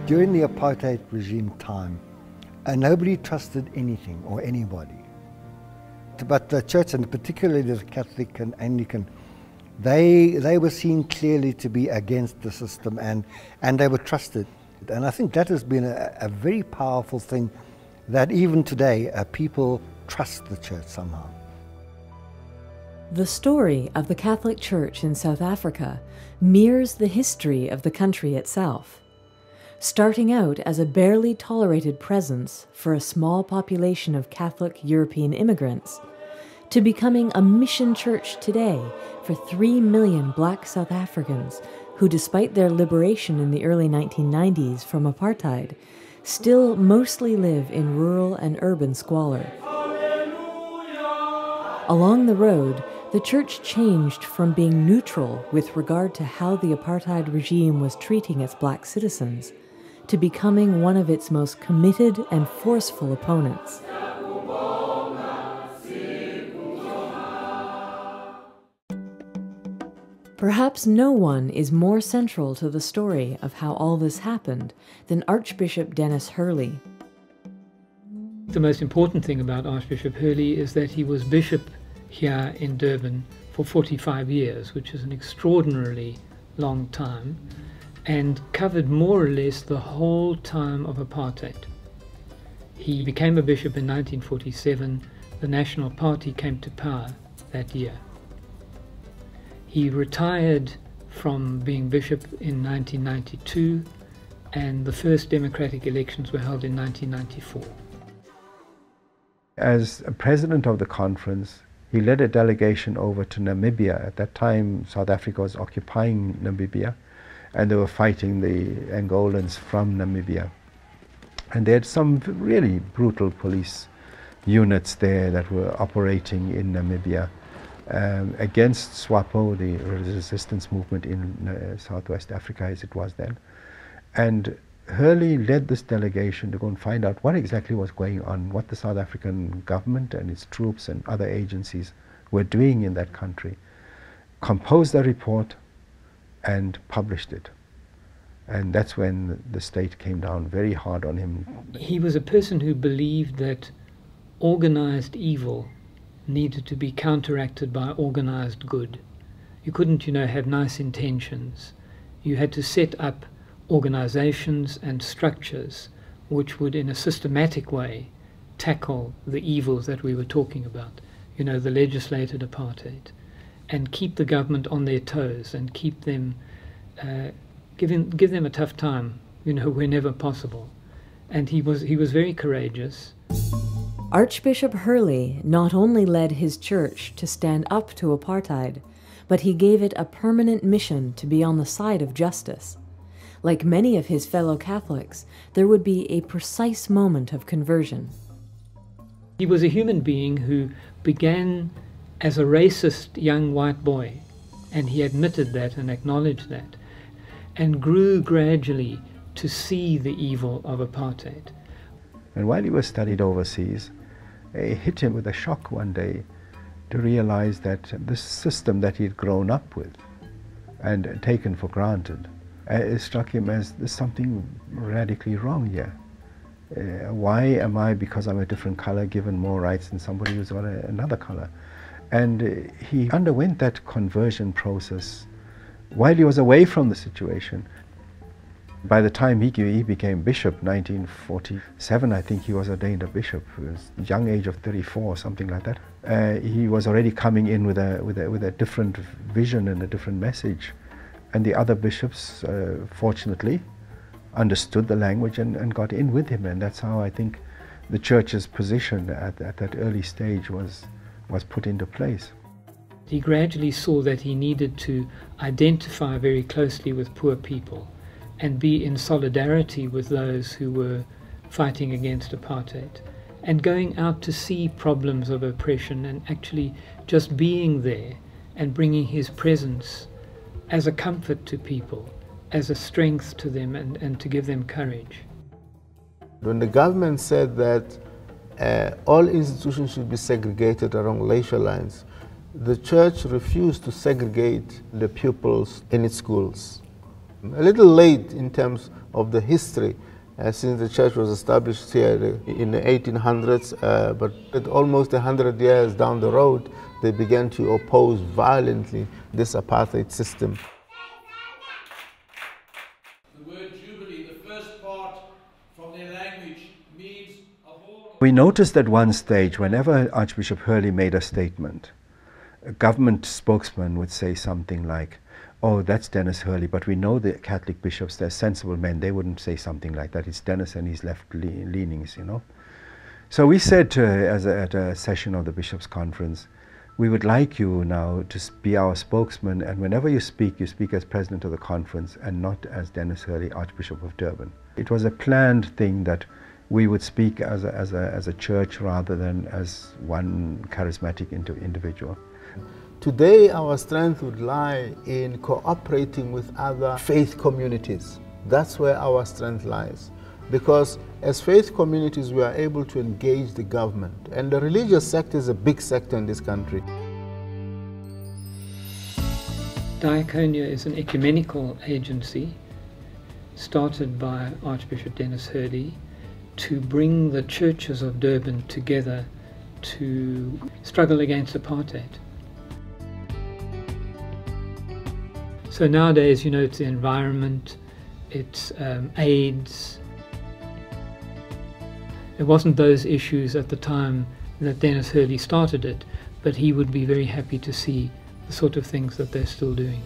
During the apartheid regime time, nobody trusted anything or anybody. But the church, and particularly the Catholic and Anglican, they were seen clearly to be against the system, and they were trusted. And I think that has been a very powerful thing, that even today people trust the church somehow. The story of the Catholic Church in South Africa mirrors the history of the country itself. Starting out as a barely tolerated presence for a small population of Catholic European immigrants, to becoming a mission church today for 3 million black South Africans who, despite their liberation in the early 1990s from apartheid, still mostly live in rural and urban squalor. Along the road, the church changed from being neutral with regard to how the apartheid regime was treating its black citizens to becoming one of its most committed and forceful opponents. Perhaps no one is more central to the story of how all this happened than Archbishop Dennis Hurley. The most important thing about Archbishop Hurley is that he was bishop here in Durban for 45 years, which is an extraordinarily long time, and covered more or less the whole time of apartheid. He became a bishop in 1947. The National Party came to power that year. He retired from being bishop in 1992, and the first democratic elections were held in 1994. As president of the conference, he led a delegation over to Namibia. At that time, South Africa was occupying Namibia, and they were fighting the Angolans from Namibia. And they had some really brutal police units there that were operating in Namibia against SWAPO, the resistance movement in Southwest Africa as it was then. And Hurley led this delegation to go and find out what exactly was going on, what the South African government and its troops and other agencies were doing in that country, composed a report and published it. And that's when the state came down very hard on him. He was a person who believed that organized evil needed to be counteracted by organized good. You couldn't, have nice intentions. You had to set up organizations and structures which would, in a systematic way, tackle the evils that we were talking about, the legislated apartheid, and keep the government on their toes and keep them, give them a tough time, whenever possible. And he was very courageous. Archbishop Hurley not only led his church to stand up to apartheid, but he gave it a permanent mission to be on the side of justice. Like many of his fellow Catholics, there would be a precise moment of conversion. He was a human being who began as a racist young white boy, and he admitted that and acknowledged that, and grew gradually to see the evil of apartheid. And while he was studied overseas, it hit him with a shock one day to realize that this system that he had grown up with and taken for granted, it struck him as there's something radically wrong here. Why am I, because I'm a different color, given more rights than somebody who's got another color? And he underwent that conversion process while he was away from the situation. By the time he became bishop, 1947, I think he was ordained a bishop. He was a young age of 34, something like that. He was already coming in with a different vision and a different message. And the other bishops, fortunately, understood the language and got in with him. And that's how I think the church's position at that early stage was put into place. He gradually saw that he needed to identify very closely with poor people and be in solidarity with those who were fighting against apartheid, and going out to see problems of oppression and actually just being there and bringing his presence as a comfort to people, as a strength to them, and to give them courage. When the government said that all institutions should be segregated along racial lines, the church refused to segregate the pupils in its schools. A little late in terms of the history, since the church was established here in the 1800s, but almost 100 years down the road, they began to oppose violently this apartheid system. The word jubilee, the first part from their language, means a whole... We noticed at one stage, whenever Archbishop Hurley made a statement, a government spokesman would say something like, "Oh, that's Dennis Hurley, but we know the Catholic bishops, they're sensible men, they wouldn't say something like that. It's Dennis and his left leanings, you know." So we said to her at a session of the Bishops' Conference, "We would like you now to be our spokesman, and whenever you speak as president of the conference and not as Dennis Hurley, Archbishop of Durban." It was a planned thing that we would speak as a church rather than as one charismatic individual. Today, our strength would lie in cooperating with other faith communities. That's where our strength lies. Because as faith communities, we are able to engage the government. And the religious sector is a big sector in this country. Diaconia is an ecumenical agency started by Archbishop Dennis Hurley to bring the churches of Durban together to struggle against apartheid. So nowadays, you know, it's the environment, it's AIDS. It wasn't those issues at the time that Dennis Hurley started it, but he would be very happy to see the sort of things that they're still doing.